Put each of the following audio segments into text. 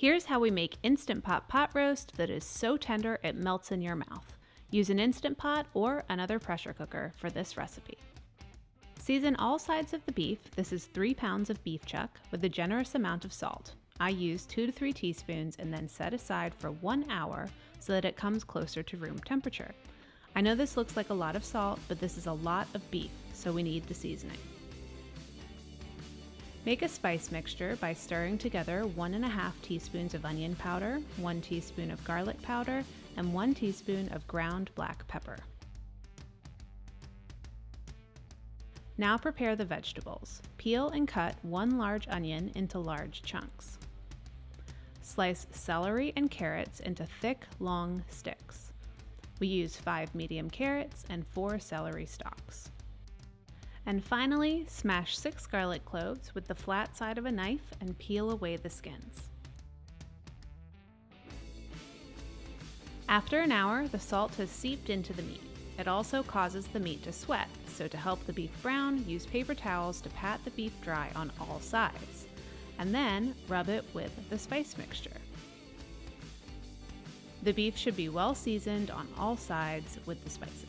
Here's how we make Instant Pot pot roast that is so tender it melts in your mouth. Use an Instant Pot or another pressure cooker for this recipe. Season all sides of the beef, this is 3 pounds of beef chuck, with a generous amount of salt. I use 2 to 3 teaspoons and then set aside for 1 hour so that it comes closer to room temperature. I know this looks like a lot of salt, but this is a lot of beef, so we need the seasoning. Make a spice mixture by stirring together 1½ teaspoons of onion powder, 1 teaspoon of garlic powder, and 1 teaspoon of ground black pepper. Now prepare the vegetables. Peel and cut 1 large onion into large chunks. Slice celery and carrots into thick, long sticks. We use 5 medium carrots and 4 celery stalks. And finally, smash 6 garlic cloves with the flat side of a knife and peel away the skins. After an hour, the salt has seeped into the meat. It also causes the meat to sweat, so to help the beef brown, use paper towels to pat the beef dry on all sides, and then rub it with the spice mixture. The beef should be well seasoned on all sides with the spices.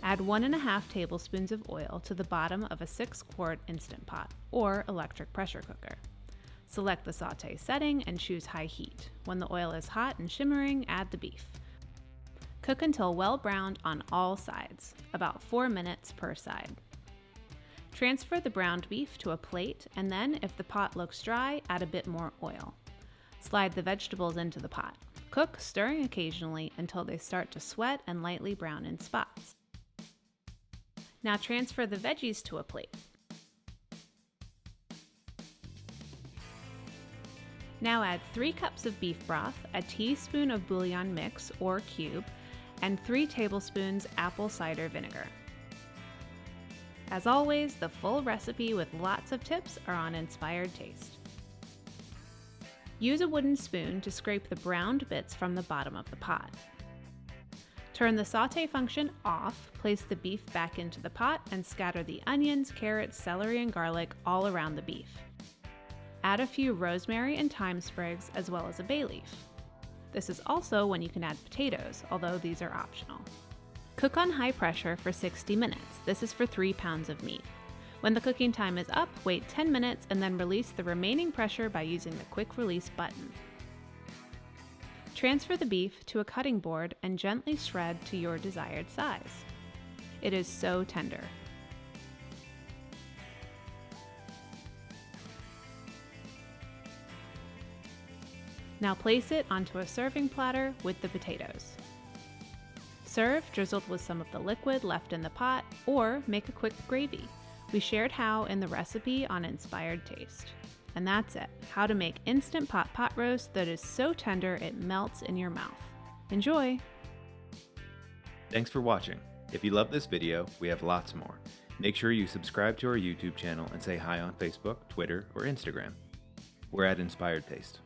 Add 1½ tablespoons of oil to the bottom of a 6-quart Instant Pot or electric pressure cooker. Select the sauté setting and choose high heat. When the oil is hot and shimmering, add the beef. Cook until well browned on all sides, about 4 minutes per side. Transfer the browned beef to a plate, and then, if the pot looks dry, add a bit more oil. Slide the vegetables into the pot. Cook, stirring occasionally until they start to sweat and lightly brown in spots. Now transfer the veggies to a plate. Now add 3 cups of beef broth, a teaspoon of bouillon mix or cube, and 3 tablespoons apple cider vinegar. As always, the full recipe with lots of tips are on Inspired Taste. Use a wooden spoon to scrape the browned bits from the bottom of the pot. Turn the sauté function off, place the beef back into the pot, and scatter the onions, carrots, celery, and garlic all around the beef. Add a few rosemary and thyme sprigs as well as a bay leaf. This is also when you can add potatoes, although these are optional. Cook on high pressure for 60 minutes. This is for 3 pounds of meat. When the cooking time is up, wait 10 minutes and then release the remaining pressure by using the quick release button. Transfer the beef to a cutting board and gently shred to your desired size. It is so tender. Now place it onto a serving platter with the potatoes. Serve drizzled with some of the liquid left in the pot, or make a quick gravy. We shared how in the recipe on Inspired Taste. And that's it, how to make Instant Pot roast that is so tender it melts in your mouth. Enjoy! Thanks for watching. If you love this video, we have lots more. Make sure you subscribe to our YouTube channel and say hi on Facebook, Twitter, or Instagram. We're at Inspired Taste.